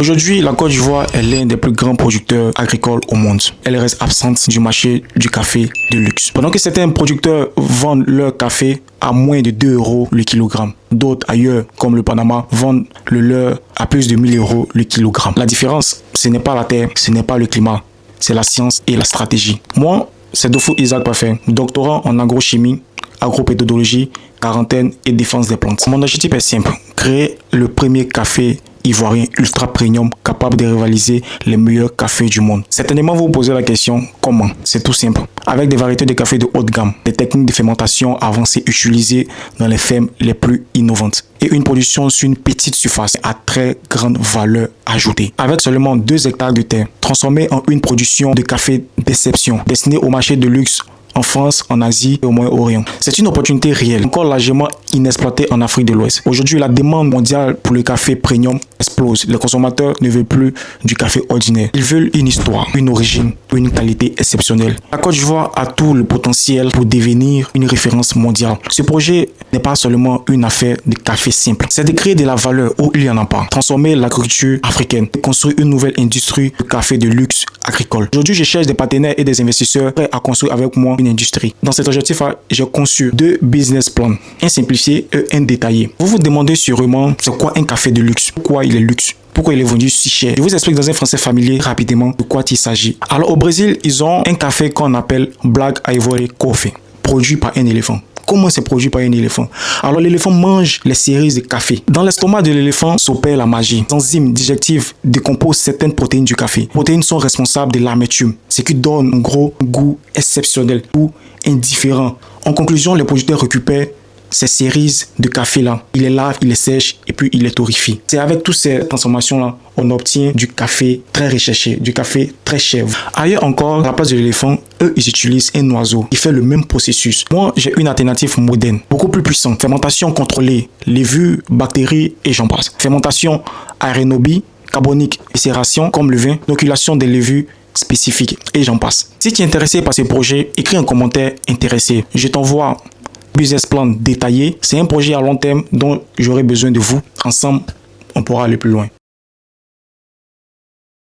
Aujourd'hui, la Côte d'Ivoire est l'un des plus grands producteurs agricoles au monde. Elle reste absente du marché du café de luxe. Pendant que certains producteurs vendent leur café à moins de 2 euros le kilogramme, d'autres ailleurs, comme le Panama, vendent le leur à plus de 1000 euros le kilogramme. La différence, ce n'est pas la terre, ce n'est pas le climat, c'est la science et la stratégie. Moi, c'est Dofo Isaac Parfait, doctorant en agrochimie, agropédologie, quarantaine et défense des plantes. Mon objectif est simple, créer le premier café ivoirien ultra premium capable de rivaliser les meilleurs cafés du monde. Certainement, vous vous posez la question, comment? C'est tout simple. Avec des variétés de café de haute gamme, des techniques de fermentation avancées utilisées dans les fermes les plus innovantes et une production sur une petite surface à très grande valeur ajoutée. Avec seulement 2 hectares de terre, transformée en une production de café d'exception destinée au marché de luxe en France, en Asie et au Moyen-Orient. C'est une opportunité réelle, encore largement inexploitée en Afrique de l'Ouest. Aujourd'hui, la demande mondiale pour le café premium explose. Les consommateurs ne veulent plus du café ordinaire. Ils veulent une histoire, une origine, une qualité exceptionnelle. La Côte d'Ivoire a tout le potentiel pour devenir une référence mondiale. Ce projet n'est pas seulement une affaire de café simple. C'est de créer de la valeur où il n'y en a pas. Transformer l'agriculture africaine et construire une nouvelle industrie de café de luxe agricole. Aujourd'hui, je cherche des partenaires et des investisseurs prêts à construire avec moi une industrie. Dans cet objectif, j'ai conçu 2 business plans, un simplifié et un détaillé. Vous vous demandez sûrement c'est quoi un café de luxe, pourquoi il est luxe, pourquoi il est vendu si cher. Je vous explique dans un français familier rapidement de quoi il s'agit. Alors au Brésil, ils ont un café qu'on appelle Black Ivory Coffee, produit par un éléphant. Comment c'est produit par un éléphant? Alors l'éléphant mange les cerises de café. Dans l'estomac de l'éléphant s'opère la magie. Les enzymes digestives décomposent certaines protéines du café. Les protéines sont responsables de l'amertume, ce qui donne un gros goût exceptionnel ou indifférent. En conclusion, les producteurs récupèrent ces cerises de café là, il les lave, il les sèche et puis il les torréfie. C'est avec toutes ces transformations là, on obtient du café très recherché, du café très cher. Ailleurs encore, à la place de l'éléphant, eux ils utilisent un oiseau qui fait le même processus. Moi j'ai une alternative moderne, beaucoup plus puissante. Fermentation contrôlée, levure, bactéries et j'en passe. Fermentation aérobie, carbonique, macération comme le vin, inoculation des levures spécifiques et j'en passe. Si tu es intéressé par ce projet, écris un commentaire intéressé. Je t'envoie business plan détaillé. C'est un projet à long terme dont j'aurai besoin de vous. Ensemble, on pourra aller plus loin.